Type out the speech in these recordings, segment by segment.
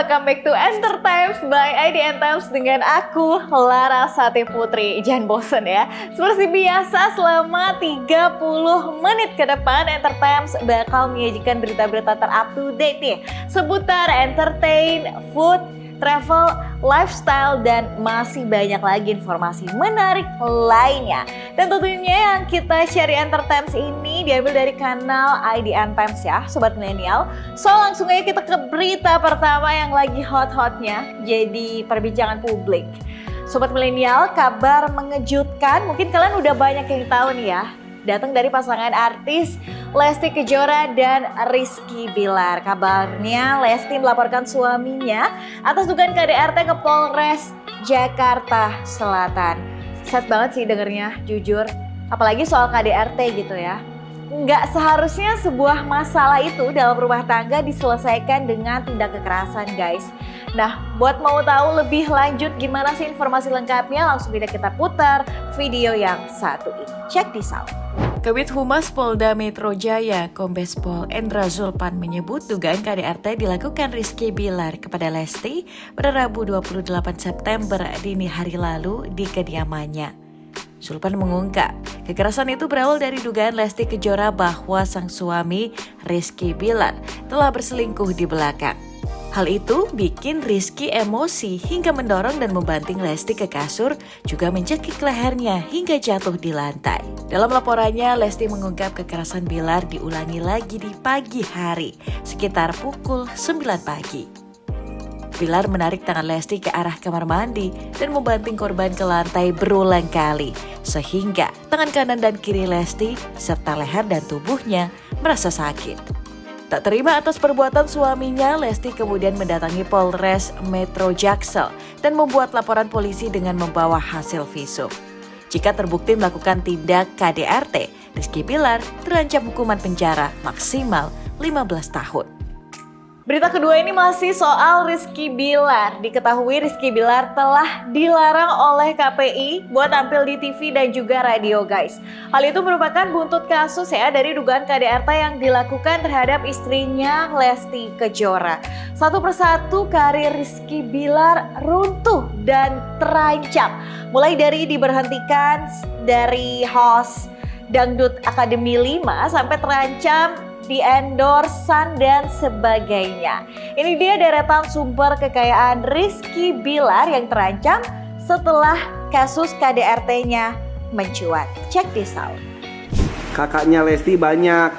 welcome back to Entertimes by IDN Times dengan aku, Larasati Putri. Jangan bosen ya. Seperti biasa, selama 30 menit ke depan Entertimes bakal menyajikan berita-berita ter-up-to-date nih seputar entertain, food, travel, lifestyle, dan masih banyak lagi informasi menarik lainnya. Dan tentunya yang kita share di Entertimes ini diambil dari kanal IDN Times ya, Sobat Milenial. So langsung aja kita ke berita pertama yang lagi hot-hotnya jadi perbincangan publik. Sobat Milenial, kabar mengejutkan, mungkin kalian udah banyak yang tahu nih ya. Datang dari pasangan artis Lesti Kejora dan Rizky Bilar. Kabarnya Lesti melaporkan suaminya atas dugaan KDRT ke Polres Jakarta Selatan. Sad banget sih dengernya, jujur. Apalagi soal KDRT gitu ya. Nggak seharusnya sebuah masalah itu dalam rumah tangga diselesaikan dengan tindak kekerasan, guys. Nah, buat mau tahu lebih lanjut gimana sih informasi lengkapnya, langsung kita putar video yang satu ini. Check this out. Kabid Humas Polda Metro Jaya, Kombes Pol Endra Zulpan menyebut dugaan KDRT dilakukan Rizky Bilar kepada Lesti pada Rabu 28 September dini hari lalu di kediamannya. Zulpan mengungkap, kekerasan itu berawal dari dugaan Lesti Kejora bahwa sang suami Rizky Bilar telah berselingkuh di belakang. Hal itu bikin Rizky emosi hingga mendorong dan membanting Lesti ke kasur, juga mencekik lehernya hingga jatuh di lantai. Dalam laporannya, Lesti mengungkap kekerasan Bilar diulangi lagi di pagi hari, sekitar pukul 9 pagi. Bilar menarik tangan Lesti ke arah kamar mandi dan membanting korban ke lantai berulang kali, sehingga tangan kanan dan kiri Lesti serta leher dan tubuhnya merasa sakit. Tak terima atas perbuatan suaminya, Lesti kemudian mendatangi Polres Metro Jaksel dan membuat laporan polisi dengan membawa hasil visum. Jika terbukti melakukan tindak KDRT, Rizky Bilar terancam hukuman penjara maksimal 15 tahun. Berita kedua ini masih soal Rizky Bilar. Diketahui Rizky Bilar telah dilarang oleh KPI buat tampil di TV dan juga radio, guys. Hal itu merupakan buntut kasus ya dari dugaan KDRT yang dilakukan terhadap istrinya Lesti Kejora. Satu persatu karir Rizky Bilar runtuh dan terancam. Mulai dari diberhentikan dari host Dangdut Akademi 5 sampai terancam di endorsan dan sebagainya. Ini dia deretan sumber kekayaan Rizky Bilar yang terancam setelah kasus KDRT-nya mencuat. Check this out. Kakaknya Lesti banyak.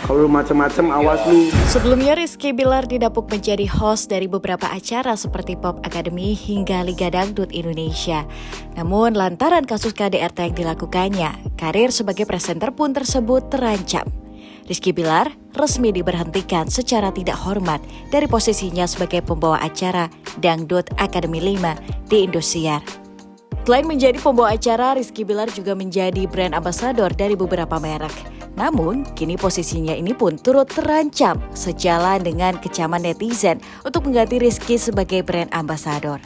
Kalau macam-macam awas lu. Sebelumnya Rizky Bilar didapuk menjadi host dari beberapa acara seperti Pop Academy hingga Liga Dangdut Indonesia. Namun lantaran kasus KDRT yang dilakukannya, karir sebagai presenter pun tersebut terancam. Rizky Bilar resmi diberhentikan secara tidak hormat dari posisinya sebagai pembawa acara Dangdut Akademi 5 di Indosiar. Selain menjadi pembawa acara, Rizky Bilar juga menjadi brand ambassador dari beberapa merek. Namun, kini posisinya ini pun turut terancam sejalan dengan kecaman netizen untuk mengganti Rizky sebagai brand ambassador.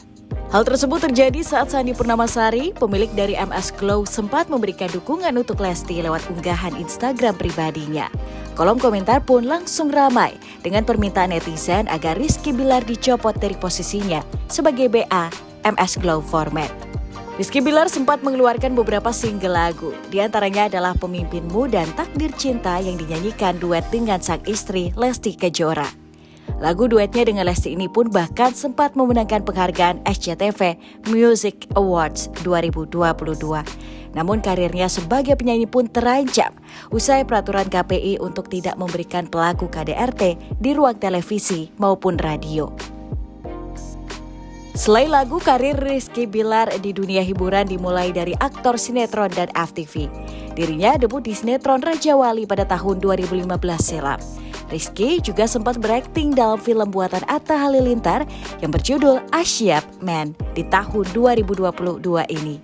Hal tersebut terjadi saat Sandy Purnamasari, pemilik dari MS Glow, sempat memberikan dukungan untuk Lesti lewat unggahan Instagram pribadinya. Kolom komentar pun langsung ramai dengan permintaan netizen agar Rizky Bilar dicopot dari posisinya sebagai BA MS Glow format. Rizky Bilar sempat mengeluarkan beberapa single lagu, di antaranya adalah Pemimpinmu dan Takdir Cinta yang dinyanyikan duet dengan sang istri Lesti Kejora. Lagu duetnya dengan Lesti ini pun bahkan sempat memenangkan penghargaan SCTV Music Awards 2022. Namun karirnya sebagai penyanyi pun terancam usai peraturan KPI untuk tidak memberikan pelaku KDRT di ruang televisi maupun radio. Selain lagu, karir Rizky Bilar di dunia hiburan dimulai dari aktor sinetron dan FTV. Dirinya debut di sinetron Raja Wali pada tahun 2015 silam. Rizky juga sempat berakting dalam film buatan Atta Halilintar yang berjudul Asyap Man di tahun 2022 ini.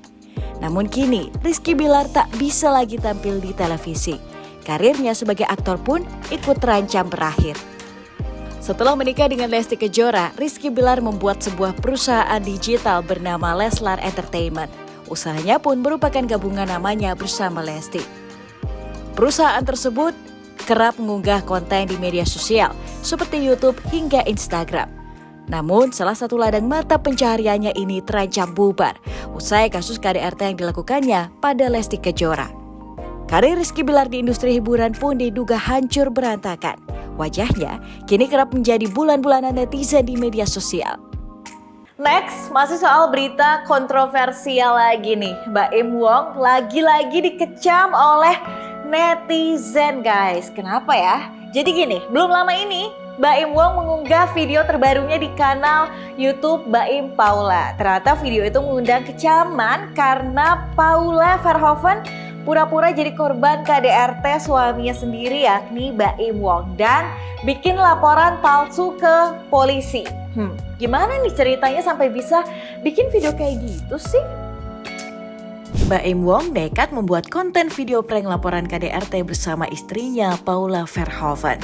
Namun kini, Rizky Bilar tak bisa lagi tampil di televisi. Karirnya sebagai aktor pun ikut terancam berakhir. Setelah menikah dengan Lesti Kejora, Rizky Bilar membuat sebuah perusahaan digital bernama Leslar Entertainment. Usahanya pun merupakan gabungan namanya bersama Lesti. Perusahaan tersebut kerap mengunggah konten di media sosial seperti YouTube hingga Instagram. Namun, salah satu ladang mata pencahariannya ini terancam bubar usai kasus KDRT yang dilakukannya pada Lesti Kejora. Karir Rizky Bilar di industri hiburan pun diduga hancur berantakan. Wajahnya kini kerap menjadi bulan-bulanan netizen di media sosial. Next, masih soal berita kontroversial lagi nih. Baim Wong lagi-lagi dikecam oleh netizen, guys. Kenapa ya? Jadi gini, belum lama ini Baim Wong mengunggah video terbarunya di kanal YouTube Baim Paula. Ternyata video itu mengundang kecaman karena Paula Verhoeven pura-pura jadi korban KDRT suaminya sendiri yakni Baim Wong dan bikin laporan palsu ke polisi. Gimana nih ceritanya sampai bisa bikin video kayak gitu sih? Baim Wong nekat membuat konten video prank laporan KDRT bersama istrinya Paula Verhoeven.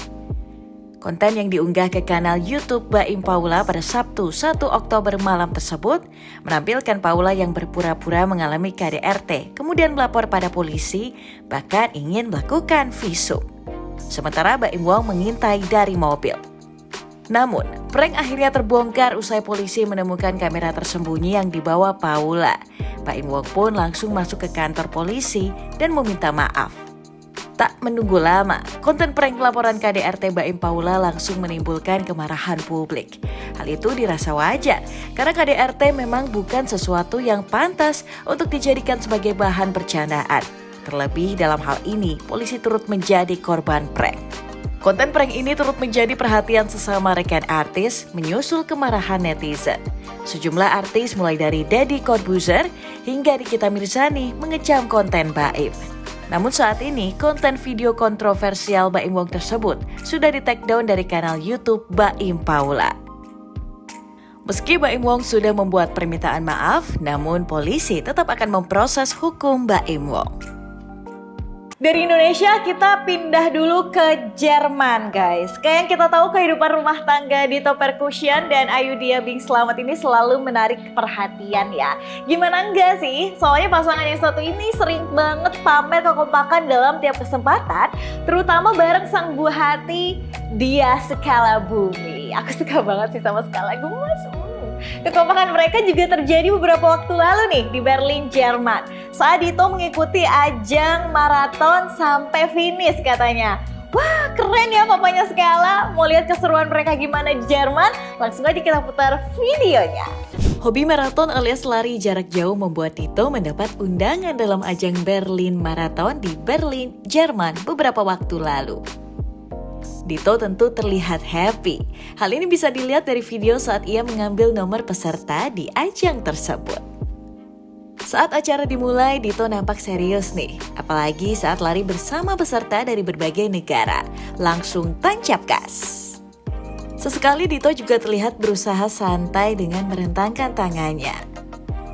Konten yang diunggah ke kanal YouTube Baim Paula pada Sabtu 1 Oktober malam tersebut menampilkan Paula yang berpura-pura mengalami KDRT, kemudian melapor pada polisi, bahkan ingin melakukan visum. Sementara Baim Wong mengintai dari mobil. Namun, prank akhirnya terbongkar usai polisi menemukan kamera tersembunyi yang dibawa Paula. Baim Wong pun langsung masuk ke kantor polisi dan meminta maaf. Tak menunggu lama, konten prank laporan KDRT Baim Paula langsung menimbulkan kemarahan publik. Hal itu dirasa wajar, karena KDRT memang bukan sesuatu yang pantas untuk dijadikan sebagai bahan bercandaan. Terlebih dalam hal ini, polisi turut menjadi korban prank. Konten prank ini turut menjadi perhatian sesama rekan artis, menyusul kemarahan netizen. Sejumlah artis mulai dari Deddy Corbuzier hingga Nikita Mirzani mengecam konten Baim. Namun saat ini, konten video kontroversial Baim Wong tersebut sudah di-take down dari kanal YouTube Baim Paula. Meski Baim Wong sudah membuat permintaan maaf, namun polisi tetap akan memproses hukum Baim Wong. Dari Indonesia kita pindah dulu ke Jerman, guys. Kayak yang kita tahu, kehidupan rumah tangga Dito Percussion dan Ayudhya Bing Slamet ini selalu menarik perhatian ya. Gimana enggak sih? Soalnya pasangan yang satu ini sering banget pamer kekompakan dalam tiap kesempatan, terutama bareng sang buah hati Dia Skala Bumi. Aku suka banget sih sama Skala Gemas. Kekompakan mereka juga terjadi beberapa waktu lalu nih di Berlin, Jerman. Saat Dito mengikuti ajang maraton sampai finish katanya. Wah, keren ya papanya Skala. Mau lihat keseruan mereka gimana di Jerman? Langsung aja kita putar videonya. Hobi maraton alias lari jarak jauh membuat Dito mendapat undangan dalam ajang Berlin Marathon di Berlin, Jerman beberapa waktu lalu. Dito tentu terlihat happy. Hal ini bisa dilihat dari video saat ia mengambil nomor peserta di ajang tersebut. Saat acara dimulai, Dito nampak serius nih. Apalagi saat lari bersama peserta dari berbagai negara. Langsung tancap gas. Sesekali Dito juga terlihat berusaha santai dengan merentangkan tangannya.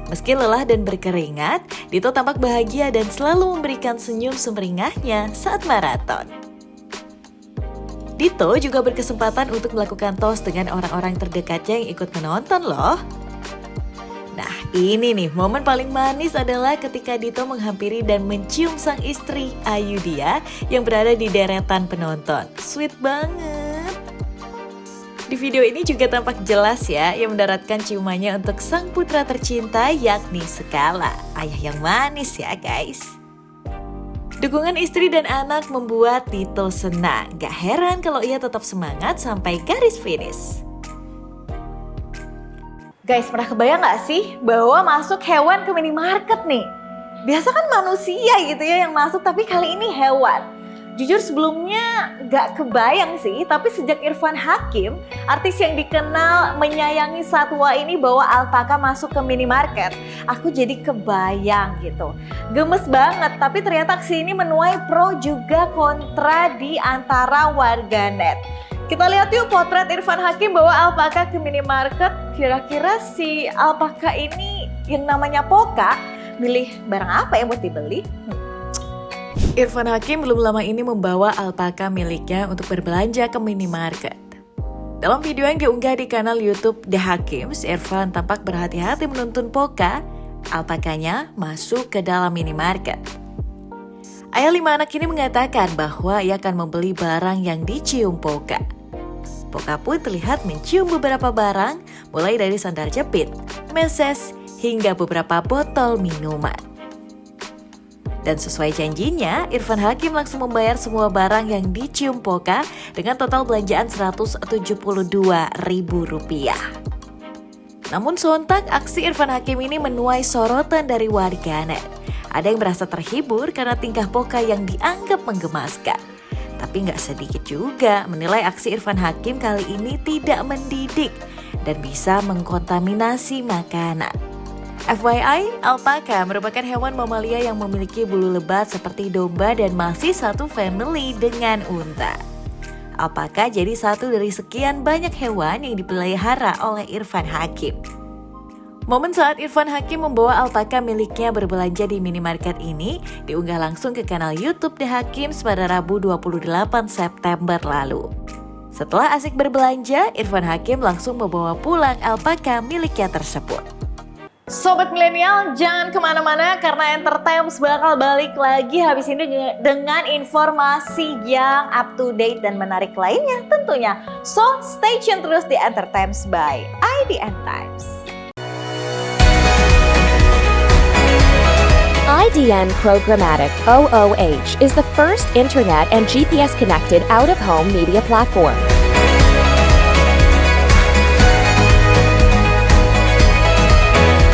Meski lelah dan berkeringat, Dito tampak bahagia dan selalu memberikan senyum sumringahnya saat maraton. Dito juga berkesempatan untuk melakukan tos dengan orang-orang terdekatnya yang ikut menonton loh. Nah, ini nih momen paling manis adalah ketika Dito menghampiri dan mencium sang istri Ayudhya yang berada di deretan penonton. Sweet banget. Di video ini juga tampak jelas ya yang mendaratkan ciumannya untuk sang putra tercinta yakni Skala. Ayah yang manis ya guys. Dukungan istri dan anak membuat Dito senang. Gak heran kalau ia tetap semangat sampai garis finish. Guys, pernah kebayang gak sih bahwa masuk hewan ke minimarket nih? Biasa kan manusia gitu ya yang masuk, tapi kali ini hewan. Jujur sebelumnya gak kebayang sih, tapi sejak Irfan Hakim, artis yang dikenal menyayangi satwa ini bawa alpaka masuk ke minimarket, aku jadi kebayang gitu. Gemes banget, tapi ternyata aksi ini menuai pro juga kontra di antara warganet. Kita lihat yuk potret Irfan Hakim bawa alpaka ke minimarket. Kira-kira si alpaka ini yang namanya Poka milih barang apa yang buat dibeli? Irfan Hakim belum lama ini membawa alpaka miliknya untuk berbelanja ke minimarket. Dalam video yang diunggah di kanal YouTube The Hakims, Irfan tampak berhati-hati menuntun Poka, alpakanya masuk ke dalam minimarket. Ayah 5 anak ini mengatakan bahwa ia akan membeli barang yang dicium Poka. Poka pun terlihat mencium beberapa barang, mulai dari sandal jepit, meses, hingga beberapa botol minuman. Dan sesuai janjinya, Irfan Hakim langsung membayar semua barang yang dicium Poka dengan total belanjaan Rp172.000. Namun sontak aksi Irfan Hakim ini menuai sorotan dari warganet. Ada yang merasa terhibur karena tingkah Poka yang dianggap menggemaskan. Tapi nggak sedikit juga menilai aksi Irfan Hakim kali ini tidak mendidik dan bisa mengkontaminasi makanan. FYI, alpaka merupakan hewan mamalia yang memiliki bulu lebat seperti domba dan masih satu family dengan unta. Alpaka jadi satu dari sekian banyak hewan yang dipelihara oleh Irfan Hakim. Momen saat Irfan Hakim membawa alpaka miliknya berbelanja di minimarket ini diunggah langsung ke kanal YouTube The Hakims pada Rabu 28 September lalu. Setelah asik berbelanja, Irfan Hakim langsung membawa pulang alpaka miliknya tersebut. Sobat milenial, jangan kemana-mana karena Entertainment bakal balik lagi habis ini dengan informasi yang up to date dan menarik lainnya tentunya. So, stay tune terus di Entertainment by IDN Times. IDN Programmatic OOH is the first internet and GPS-connected out-of-home media platform.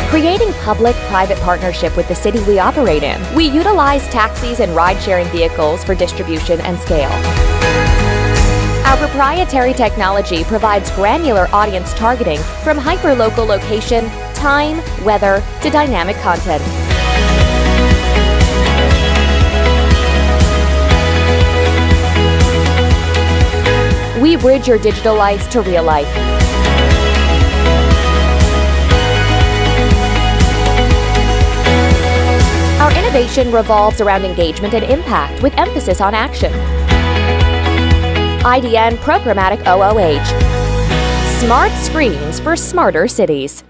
Creating public-private partnership with the city we operate in, we utilize taxis and ride-sharing vehicles for distribution and scale. Our proprietary technology provides granular audience targeting from hyper-local location, time, weather, to dynamic content. We bridge your digital life to real life. Our innovation revolves around engagement and impact with emphasis on action. IDN Programmatic OOH. Smart screens for smarter cities.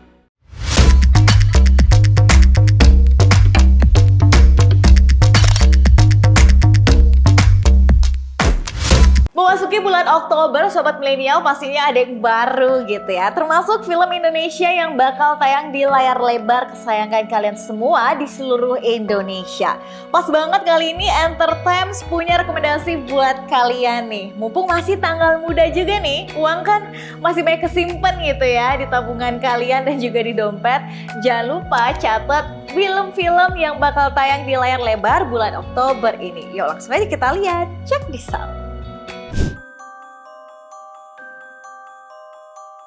Memasuki bulan Oktober, Sobat Milenial pastinya ada yang baru gitu ya. Termasuk film Indonesia yang bakal tayang di layar lebar kesayangan kalian semua di seluruh Indonesia. Pas banget kali ini Entertainment punya rekomendasi buat kalian nih. Mumpung masih tanggal muda juga nih, uang kan masih banyak kesimpan gitu ya di tabungan kalian dan juga di dompet. Jangan lupa catat film-film yang bakal tayang di layar lebar bulan Oktober ini. Yuk langsung aja kita lihat, check this out.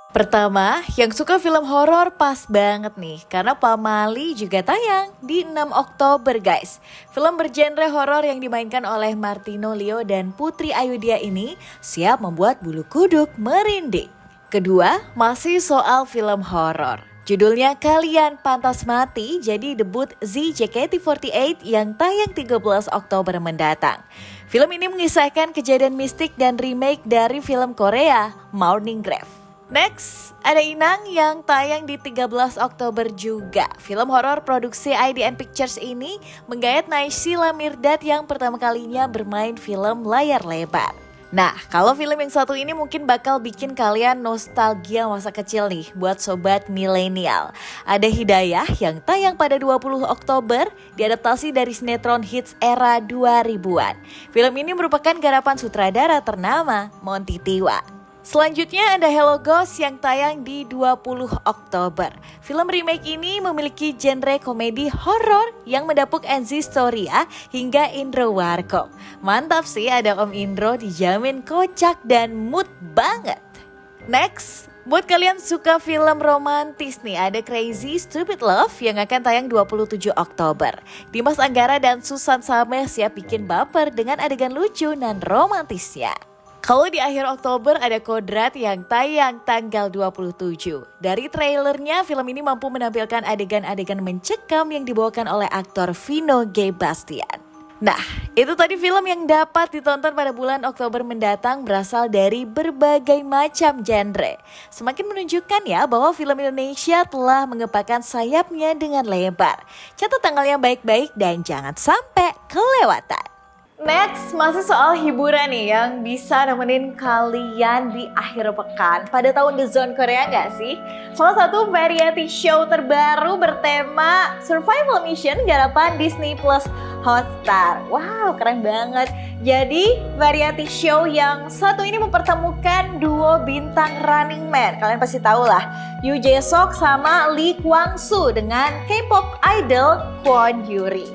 Pertama, yang suka film horor pas banget nih, karena Pamali juga tayang di 6 Oktober guys. Film bergenre horor yang dimainkan oleh Martino Leo dan Putri Ayudhya ini siap membuat bulu kuduk merinding. Kedua, masih soal film horor. Judulnya Kalian Pantas Mati jadi debut JKT48 yang tayang 13 Oktober mendatang. Film ini mengisahkan kejadian mistik dan remake dari film Korea, Morning Grave. Next, ada Inang yang tayang di 13 Oktober juga. Film horor produksi IDN Pictures ini menggayat Naysila Mirdad yang pertama kalinya bermain film layar lebar. Nah, kalau film yang satu ini mungkin bakal bikin kalian nostalgia masa kecil nih buat sobat milenial. Ada Hidayah yang tayang pada 20 Oktober, diadaptasi dari sinetron hits era 2000-an. Film ini merupakan garapan sutradara ternama Monty Tiwa. Selanjutnya ada Hello Ghost yang tayang di 20 Oktober. Film remake ini memiliki genre komedi horor yang mendapuk Enzi Storia hingga Indro Warkop. Mantap sih, ada Om Indro dijamin kocak dan mood banget. Next, buat kalian suka film romantis nih, ada Crazy Stupid Love yang akan tayang 27 Oktober. Dimas Anggara dan Susan Sameh siap bikin baper dengan adegan lucu dan romantisnya. Kalau di akhir Oktober ada Kodrat yang tayang tanggal 27. Dari trailernya, film ini mampu menampilkan adegan-adegan mencekam yang dibawakan oleh aktor Vino G. Bastian. Nah, itu tadi film yang dapat ditonton pada bulan Oktober mendatang berasal dari berbagai macam genre. Semakin menunjukkan ya bahwa film Indonesia telah mengepakkan sayapnya dengan lebar. Catat tanggalnya baik-baik dan jangan sampai kelewatan. Next, masih soal hiburan nih yang bisa nemenin kalian di akhir pekan. Pada tahun The Zone Korea nggak sih? Salah satu variety show terbaru bertema Survival Mission garapan Disney Plus Hotstar. Wow, keren banget. Jadi, variety show yang satu ini mempertemukan duo bintang Running Man. Kalian pasti tahu lah, Yoo Jae-suk sama Lee Kwang-soo dengan K-pop idol Kwon Yuri.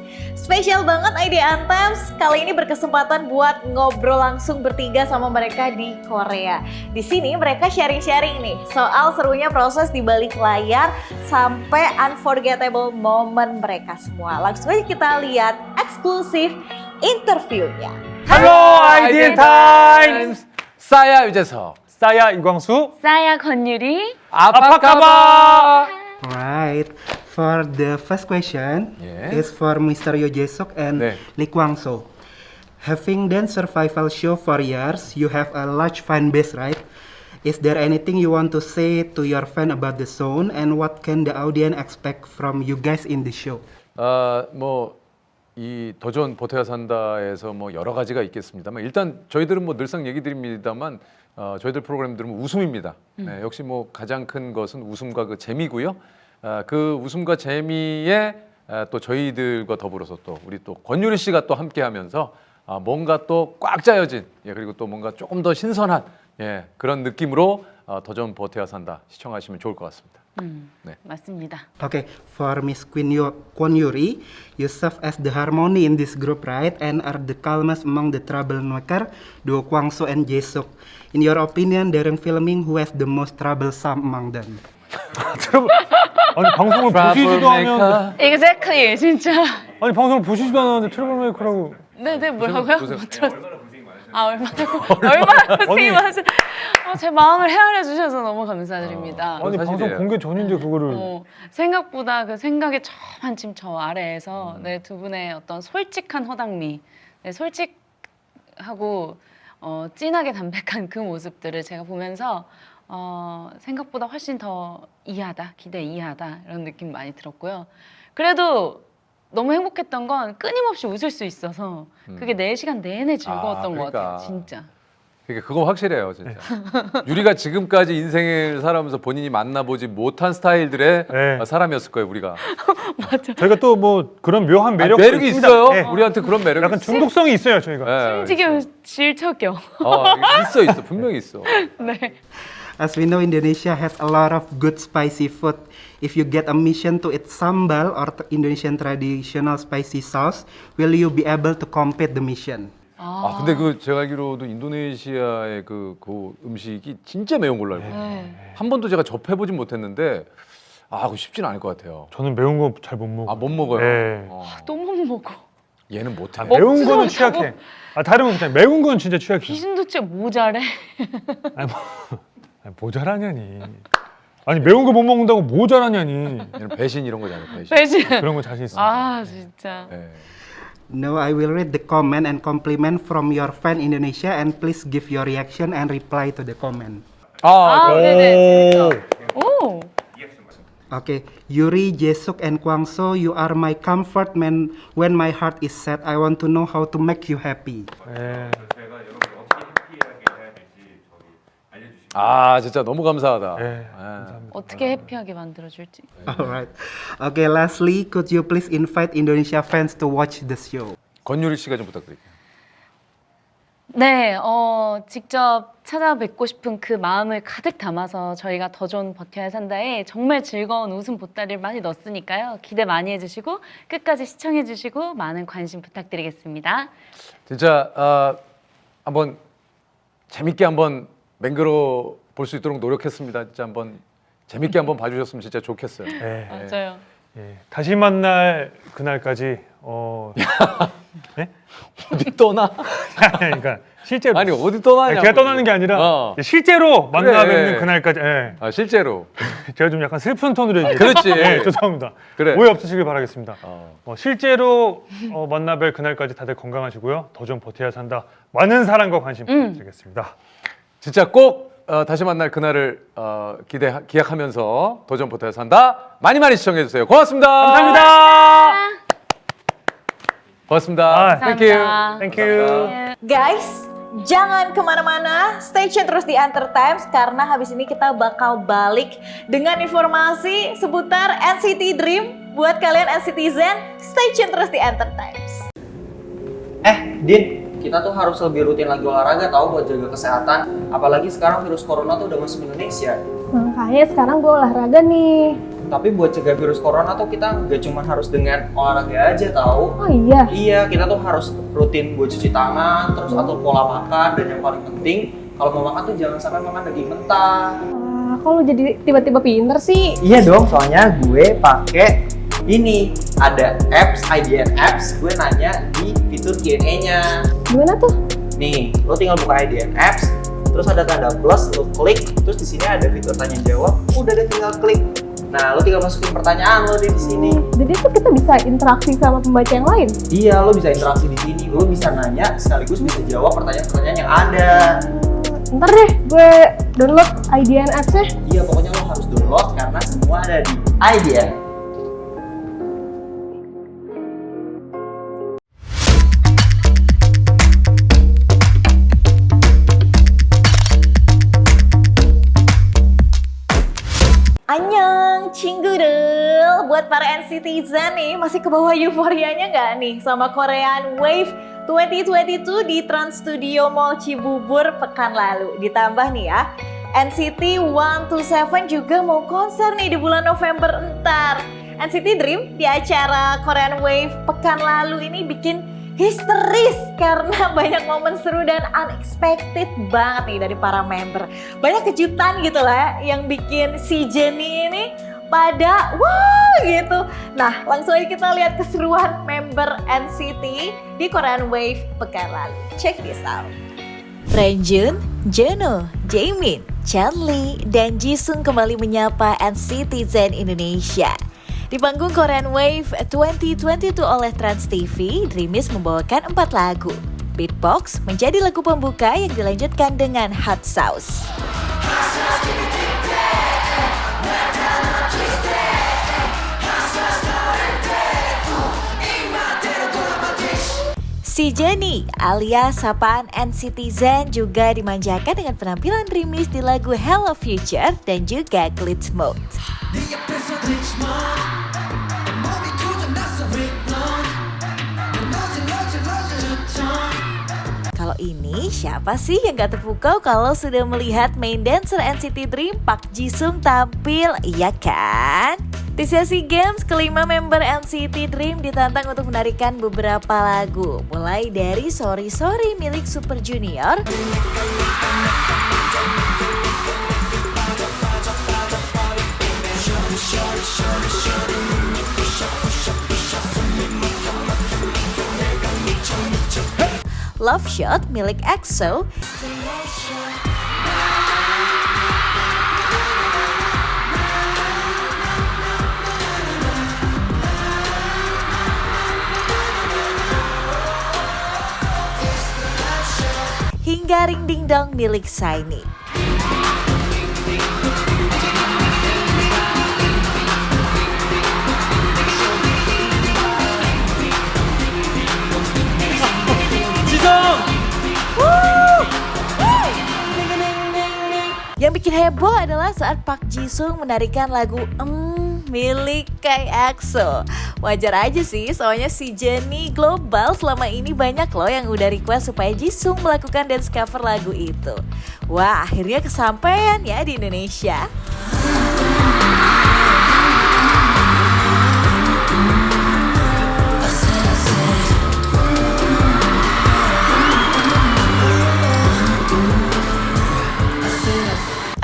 Spesial banget ID Anthems, kali ini berkesempatan buat ngobrol langsung bertiga sama mereka di Korea. Di sini mereka sharing-sharing nih soal serunya proses di balik layar sampai unforgettable moment mereka semua. Langsung aja kita lihat eksklusif interviewnya. Hello, Idea Times. Saya 유재석. Saya 이광수. Saya 권유리. Apa kabar? Right. For the first question Yeah. is for Mr. Yoo Jae-suk and 네. Lee Kwang-soo. Having done survival show for years, you have a large fan base, right? Is there anything you want to say to your fan about the zone, and what can the audience expect from you guys in the show? 이 도전 보태야 산다에서 여러 가지가 있겠습니다만 일단 저희들은 늘상 얘기 드립니다만 저희들 프로그램들은 웃음입니다. 네, 역시 가장 큰 것은 웃음과 그 재미고요. 그 웃음과 재미에 또 저희들과 더불어서 또 우리 또 권유리 씨가 또 함께하면서 뭔가 또 꽉 짜여진 그리고 또 뭔가 조금 더 신선한 그런 느낌으로 도전 보태야 산다 시청하시면 좋을 것 같습니다. 네. 맞습니다. Okay, for Miss Kwon Yuri, you serve as the harmony in this group, right? And are the calmest among the troublemaker, duo Kwang-soo and Jae-suk. In your opinion, during filming, who has the most troublesome among them? 아니 방송을 보시지도 않으면 Exactly, 진짜. 아니 방송을 보시지도 않았는데 트러블메이커라고. 네네, 뭐라고요? 고생- 못 들었어요. 얼마나 고생이 많으세요. 제 마음을 헤아려 주셔서 너무 감사드립니다. 아니 방송 사실이에요. 공개 전인데 그거를. 생각보다 그 생각의 저 한층 저 아래에서 두 분의 어떤 솔직한 허당미, 솔직하고 진하게 담백한 그 모습들을 제가 보면서 생각보다 훨씬 더 기대 이하다 이런 느낌 많이 들었고요. 그래도 너무 행복했던 건 끊임없이 웃을 수 있어서 그게 4시간 내내 즐거웠던 것 같아요. 진짜. 그러니까 그건 확실해요, 진짜. 유리가 지금까지 인생을 살아오면서 본인이 만나보지 못한 스타일들의 네. 사람이었을 거예요, 우리가. 저희가 또 그런 묘한 매력이 매력이 있습니다. 있어요. 네. 우리한테 그런 매력이 약간 중독성이 있어요 저희가. 네, 지금 질척여. 있어, 분명히 있어. 네. As we know, Indonesia has a lot of good spicy food. If you get a mission to eat sambal or Indonesian traditional spicy sauce, will you be able to complete the mission? 근데 제가 알기로도 인도네시아의 그 음식이 진짜 매운 걸로 알고 있어요. 한 번도 제가 접해보진 못했는데 그거 쉽지는 않을 것 같아요. 저는 매운 거 잘 못 먹어. 못 먹어요. 네. 또 못 먹어. 얘는 못해. 매운 거는 취약해. 다른 건 괜찮아. 매운 건 진짜 취약해. 귀신도체 모자래. 아니 모자라냐니. 아니 매운 거 못 먹는다고 모자라냐니. 얘는 배신 이런 거잖아요. 배신. 배신. 그런 거 자신 있어. 진짜. 네. Now I will read the comment and compliment from your fan Indonesia, and please give your reaction and reply to the comment. 네네. 오. Okay, Yuri, Jae-suk, and Kwang-soo, you are my comfort man when my heart is sad. I want to know how to make you happy. 네. 진짜 너무 감사하다. 네. 감사합니다. 어떻게 해피하게 만들어줄지. All right. Okay, lastly, could you please invite Indonesia fans to watch the show? 권유리 씨가 좀 부탁드릴게요. 네, 직접 찾아뵙고 싶은 그 마음을 가득 담아서 저희가 더 좋은 버텨야 산다에 정말 즐거운 웃음 보따리를 많이 넣었으니까요. 기대 많이 해주시고 끝까지 시청해주시고 많은 관심 부탁드리겠습니다. 진짜 한번 재밌게 한번 맹글어 볼 수 있도록 노력했습니다. 진짜 한번 재밌게 한번 봐주셨으면 진짜 좋겠어요. 네. 맞아요. 예. 다시 만날 그날까지 네? 어디 떠나? 그러니까 실제로 아니 어디 떠나냐? 제가 떠나는 게 아니라 실제로 만나 뵙는 그날까지. 실제로. 제가 좀 약간 슬픈 톤으로 얘기해요. 그렇지. 네, 죄송합니다. 그래. 오해 없으시길 바라겠습니다. 실제로 만나 뵐 그날까지 다들 건강하시고요. 더 좀 버텨야 산다. 많은 사랑과 관심 부탁드리겠습니다. 진짜 꼭 다시 만날 그날을 기약하면서 도전 버텨야 산다. 많이 시청해 주세요. 고맙습니다. 감사합니다. 고맙습니다. Thank you. Thank you. Guys, jangan kemana-mana, stay tune terus di Entertimes karena habis ini kita bakal balik dengan informasi seputar NCT Dream. Buat kalian NCTzen, stay tune terus di Entertimes. Din, kita tuh harus lebih rutin lagi olahraga tahu buat jaga kesehatan. Apalagi sekarang virus corona tuh udah masuk Indonesia. Makanya sekarang gue olahraga nih. Tapi buat cegah virus corona tuh kita nggak cuma harus dengan olahraga aja tahu. Oh iya? Iya, kita tuh harus rutin buat cuci tangan, terus atur pola makan, dan yang paling penting kalau mau makan tuh jangan sampai makan daging mentah. Kok lu jadi tiba-tiba pinter sih? Iya dong, soalnya gue pakai ini ada apps, IDN apps, gue nanya di fitur Q&A-nya. Gimana tuh? Nih, lo tinggal buka IDN apps, terus ada tanda plus, lo klik, terus di sini ada fitur tanya jawab, udah deh tinggal klik. Nah, lo tinggal masukin pertanyaan lo di sini. Jadi tuh kita bisa interaksi sama pembaca yang lain? Iya, lo bisa interaksi di sini, lo bisa nanya sekaligus bisa jawab pertanyaan-pertanyaan yang ada. Ntar deh, gue download IDN apps-nya. Iya, pokoknya lo harus download karena semua ada di IDN. Annyeong, Cinggudel. Buat para NCTzen nih, masih ke bawah euforianya nggak nih sama Korean Wave 2022 di Trans Studio Mall Cibubur pekan lalu? Ditambah nih ya, NCT 127 juga mau konser nih di bulan November entar. NCT Dream di acara Korean Wave pekan lalu ini bikin histeris karena banyak momen seru dan unexpected banget nih dari para member. Banyak kejutan gitu lah yang bikin si Jennie ini pada wah gitu. Nah, langsung aja kita lihat keseruan member NCT di Korean Wave pekan lalu. Check this out. Renjun, Jono, Jaemin, Chanli, dan Jisung kembali menyapa NCTzen Indonesia. Di panggung Korean Wave 2022 oleh Trans TV, Dreamies membawakan 4 lagu. Beatbox menjadi lagu pembuka yang dilanjutkan dengan Hot Sauce. Si Jennie alias sapaan NCTzen juga dimanjakan dengan penampilan Dreamies di lagu Hello Future dan juga Glitch Mode. Kalau ini siapa sih yang gak terpukau kalau sudah melihat main dancer NCT Dream Park Jisung tampil, iya kan? Di sesi games, kelima member NCT Dream ditantang untuk menarikan beberapa lagu, mulai dari Sorry Sorry milik Super Junior, Love Shot milik EXO, hingga Ring Ding Dong milik SHINee. Yang bikin heboh adalah saat Park Jisung menarikan lagu milik EXO. Wajar aja sih, soalnya si Jennie Global selama ini banyak loh yang udah request supaya Jisung melakukan dance cover lagu itu. Wah, akhirnya kesampaian ya di Indonesia.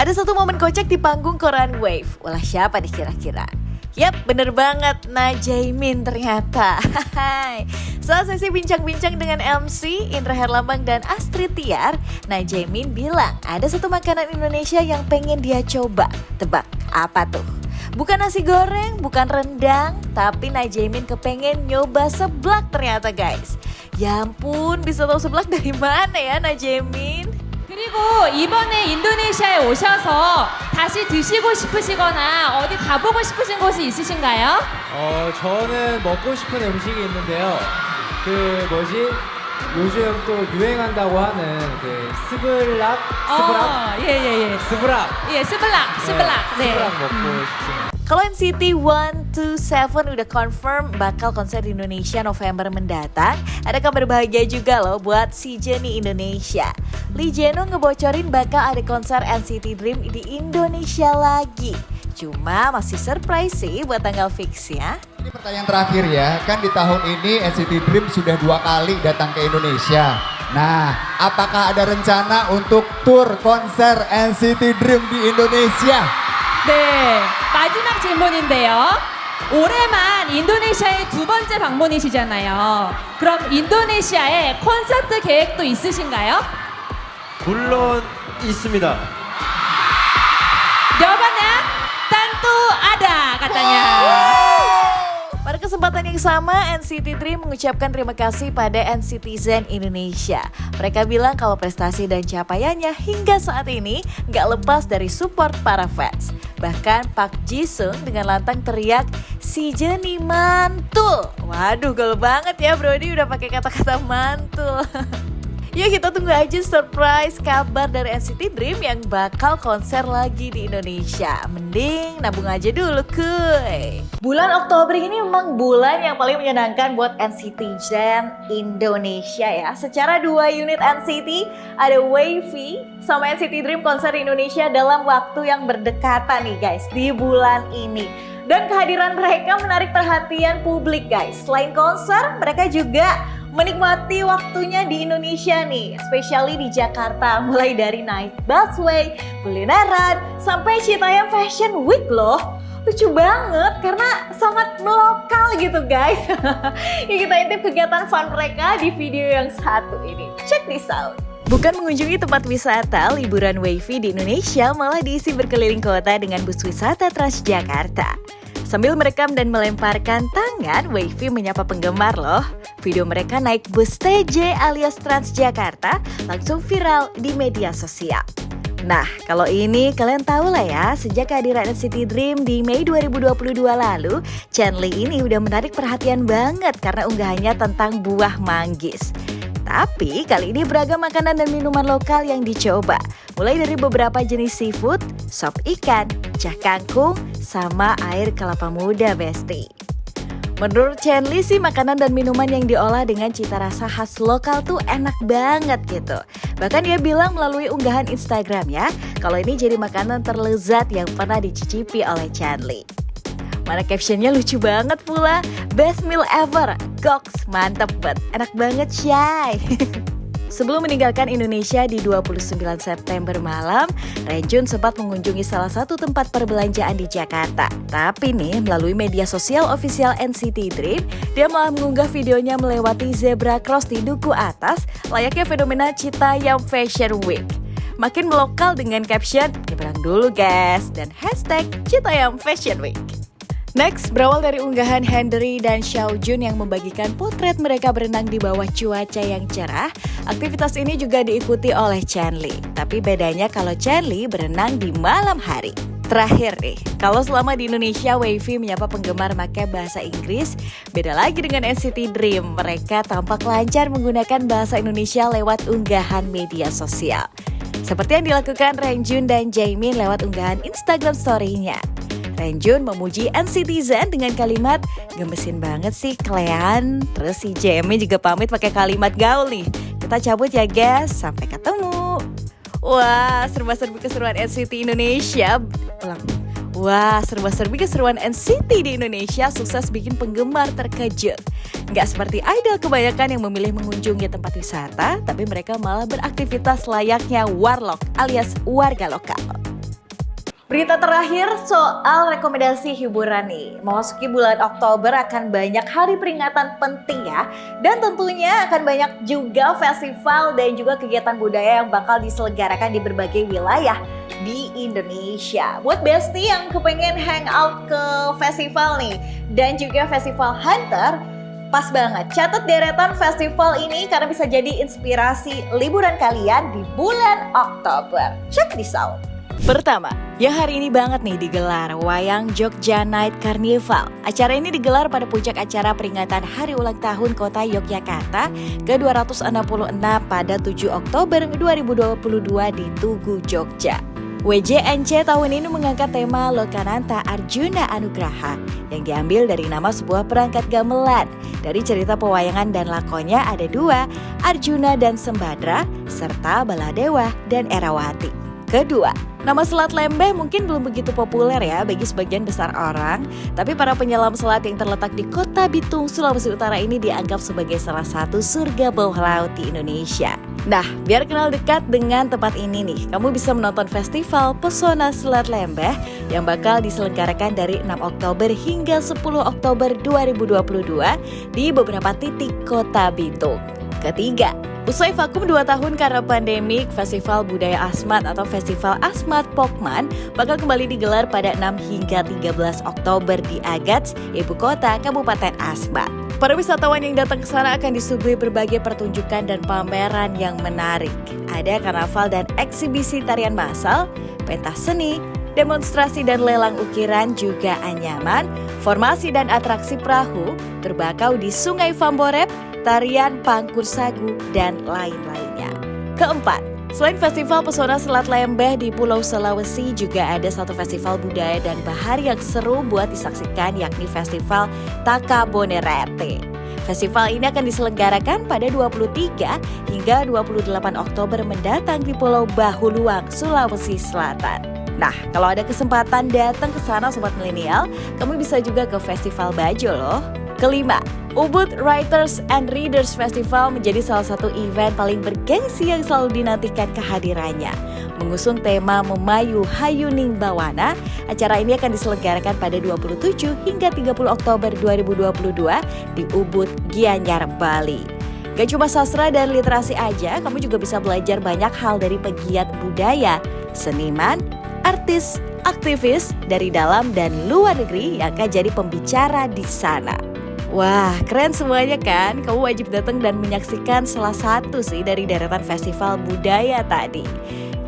Ada satu momen kocak di panggung Korean Wave. Walah, siapa nih kira-kira? Yap, bener banget, Jaemin ternyata. Saat sesi bincang-bincang dengan MC, Indra Herlambang dan Astrid Tiar, Jaemin bilang ada satu makanan Indonesia yang pengen dia coba. Tebak, apa tuh? Bukan nasi goreng, bukan rendang, tapi Jaemin kepengen nyoba seblak ternyata guys. Ya ampun, bisa tahu seblak dari mana ya Jaemin? 그리고 이번에 인도네시아에 오셔서 다시 드시고 싶으시거나 어디 가보고 싶으신 곳이 있으신가요? 저는 먹고 싶은 음식이 있는데요. 그 뭐지? 요즘 또 유행한다고 하는 그 스블락? 스브락? 예예예. 스브락! 예, 스블락. 네. 스브락 먹고 싶습니다. Kalau NCT 127 udah confirm bakal konser di Indonesia November mendatang, ada kabar bahagia juga loh buat si Jennie Indonesia. Lee Jeno ngebocorin bakal ada konser NCT Dream di Indonesia lagi. Cuma masih surprise sih buat tanggal fixnya. Ini pertanyaan terakhir ya, kan di tahun ini NCT Dream sudah 2 kali datang ke Indonesia. Nah, apakah ada rencana untuk tur konser NCT Dream di Indonesia? 네, 마지막 질문인데요. 올해만 인도네시아의 2번째 방문이시잖아요. 그럼 인도네시아에 콘서트 계획도 있으신가요? 물론 있습니다. jawabannya tentu ada katanya. Pada kesempatan yang sama, NCT Dream mengucapkan terima kasih pada NCTzen Indonesia. Mereka bilang kalau prestasi dan capaiannya hingga saat ini nggak lepas dari support para fans. Bahkan Park Jisung dengan lantang teriak, si Jennie mantul. Waduh, gaul banget ya Brody udah pakai kata-kata mantul. Yuk kita tunggu aja surprise kabar dari NCT Dream yang bakal konser lagi di Indonesia. Mending nabung aja dulu kuy. Bulan Oktober ini memang bulan yang paling menyenangkan buat NCTzen Indonesia ya. Secara 2 unit NCT, ada WayV sama NCT Dream konser di Indonesia dalam waktu yang berdekatan nih guys, di bulan ini. Dan kehadiran mereka menarik perhatian publik guys. Selain konser, mereka juga menikmati waktunya di Indonesia nih, especially di Jakarta, mulai dari naik busway, kulineran, sampai Citayam Fashion Week loh. Lucu banget karena sangat melokal gitu guys. Ya kita intip kegiatan fun mereka di video yang satu ini. Check this out. Bukan mengunjungi tempat wisata, liburan WayV di Indonesia malah diisi berkeliling kota dengan bus wisata Transjakarta. Sambil merekam dan melemparkan tangan, WayV menyapa penggemar loh. Video mereka naik bus TJ alias Transjakarta langsung viral di media sosial. Nah, kalau ini kalian tahu lah ya, sejak kehadiran NCT Dream di Mei 2022 lalu, Chanli ini udah menarik perhatian banget karena unggahannya tentang buah manggis. Tapi kali ini beragam makanan dan minuman lokal yang dicoba. Mulai dari beberapa jenis seafood, sop ikan, cah kangkung, sama air kelapa muda besti. Menurut Chanli sih makanan dan minuman yang diolah dengan cita rasa khas lokal tuh enak banget gitu. Bahkan dia bilang melalui unggahan Instagramnya kalau ini jadi makanan terlezat yang pernah dicicipi oleh Chanli. Mana captionnya lucu banget pula, best meal ever, goks, mantep banget, enak banget Syai. Sebelum meninggalkan Indonesia di 29 September malam, Renjun sempat mengunjungi salah satu tempat perbelanjaan di Jakarta. Tapi nih, melalui media sosial official NCT Dream, dia malah mengunggah videonya melewati zebra cross di Duku Atas, layaknya fenomena Citayam Fashion Week. Makin melokal dengan caption, "Nyebrang dulu guys," dan hashtag Citayam Fashion Week. Next, berawal dari unggahan Hendery dan Xiaojun yang membagikan potret mereka berenang di bawah cuaca yang cerah, aktivitas ini juga diikuti oleh Chanli. Tapi bedanya kalau Chanli berenang di malam hari. Terakhir nih, kalau selama di Indonesia WayV menyapa penggemar pakai bahasa Inggris, beda lagi dengan NCT Dream. Mereka tampak lancar menggunakan bahasa Indonesia lewat unggahan media sosial. Seperti yang dilakukan Renjun dan Jaemin lewat unggahan Instagram story-nya. Renjun memuji NCTzen dengan kalimat, "Gemesin banget sih kalian." Terus si Jaemin juga pamit pakai kalimat gaul nih, "Kita cabut ya guys, sampai ketemu." Wah, serba-serbi keseruan NCT Indonesia. Wah, serba-serbi keseruan NCT di Indonesia sukses bikin penggemar terkejut. Nggak seperti idol kebanyakan yang memilih mengunjungi tempat wisata, tapi mereka malah beraktivitas layaknya warlock alias warga lokal. Berita terakhir soal rekomendasi hiburan nih. Memasuki bulan Oktober akan banyak hari peringatan penting ya. Dan tentunya akan banyak juga festival dan juga kegiatan budaya yang bakal diselenggarakan di berbagai wilayah di Indonesia. Buat Besti yang kepengen hangout ke festival nih dan juga festival Hunter, pas banget. Catat deretan festival ini karena bisa jadi inspirasi liburan kalian di bulan Oktober. Check this out. Pertama, Yang hari ini banget nih digelar Wayang Jogja Night Carnival. Acara ini digelar pada puncak acara peringatan Hari Ulang Tahun Kota Yogyakarta ke-266 pada 7 Oktober 2022 di Tugu Jogja. WJNC tahun ini mengangkat tema Lokananta Arjuna Anugraha yang diambil dari nama sebuah perangkat gamelan. Dari cerita pewayangan dan lakonnya ada dua, Arjuna dan Sembadra, serta Baladewa dan Erawati. Kedua, nama Selat Lembeh mungkin belum begitu populer ya bagi sebagian besar orang, tapi para penyelam selat yang terletak di Kota Bitung, Sulawesi Utara ini dianggap sebagai salah satu surga bawah laut di Indonesia. Nah, biar kenal dekat dengan tempat ini nih, kamu bisa menonton festival Pesona Selat Lembeh yang bakal diselenggarakan dari 6 Oktober hingga 10 Oktober 2022 di beberapa titik Kota Bitung. Ketiga, usai vakum 2 tahun karena pandemik, Festival Budaya Asmat atau Festival Asmat Pokman bakal kembali digelar pada 6 hingga 13 Oktober di Agats, ibu kota Kabupaten Asmat. Para wisatawan yang datang ke sana akan disuguhi berbagai pertunjukan dan pameran yang menarik. Ada karnaval dan eksibisi tarian massal, pentas seni, demonstrasi dan lelang ukiran, juga anyaman, formasi dan atraksi perahu, terbakau di Sungai Famborep, tarian Pangkur Sagu, dan lain-lainnya. Keempat, selain Festival Pesona Selat Lembeh di Pulau Sulawesi, juga ada satu festival budaya dan bahari yang seru buat disaksikan, yakni Festival Takabonerate. Festival ini akan diselenggarakan pada 23 hingga 28 Oktober mendatang di Pulau Bahuluang, Sulawesi Selatan. Nah, kalau ada kesempatan datang ke sana Sobat Milenial, kamu bisa juga ke Festival Bajo loh. Kelima, Ubud Writers and Readers Festival menjadi salah satu event paling bergengsi yang selalu dinantikan kehadirannya. Mengusung tema Memayu Hayuning Bawana, acara ini akan diselenggarakan pada 27 hingga 30 Oktober 2022 di Ubud, Gianyar, Bali. Gak cuma sastra dan literasi aja, kamu juga bisa belajar banyak hal dari pegiat budaya, seniman, artis, aktivis dari dalam dan luar negeri yang akan jadi pembicara di sana. Wah, keren semuanya kan? Kamu wajib datang dan menyaksikan salah satu sih dari deretan festival budaya tadi.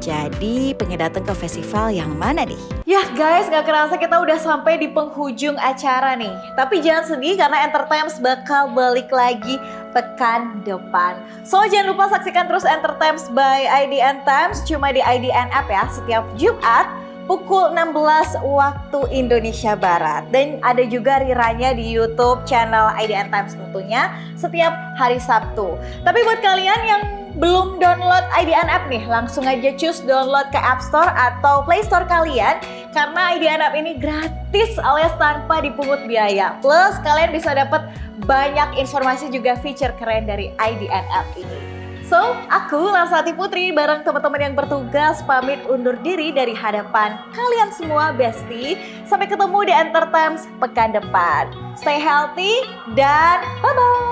Jadi, pengen datang ke festival yang mana nih? Ya guys, gak kerasa kita udah sampai di penghujung acara nih. Tapi jangan sedih karena Entertainment bakal balik lagi pekan depan. So, jangan lupa saksikan terus Entertainment by IDN Times cuma di IDN App ya, setiap Jumat pukul 16 waktu Indonesia Barat. Dan ada juga reranya di YouTube channel IDN Times tentunya setiap hari Sabtu. Tapi buat kalian yang belum download IDN App nih, langsung aja choose download ke App Store atau Play Store kalian, karena IDN App ini gratis alias tanpa dipungut biaya. Plus kalian bisa dapat banyak informasi juga feature keren dari IDN App ini. So, aku Larasati Putri bareng teman-teman yang bertugas pamit undur diri dari hadapan kalian semua bestie. Sampai ketemu di Entertainment pekan depan. Stay healthy dan bye-bye.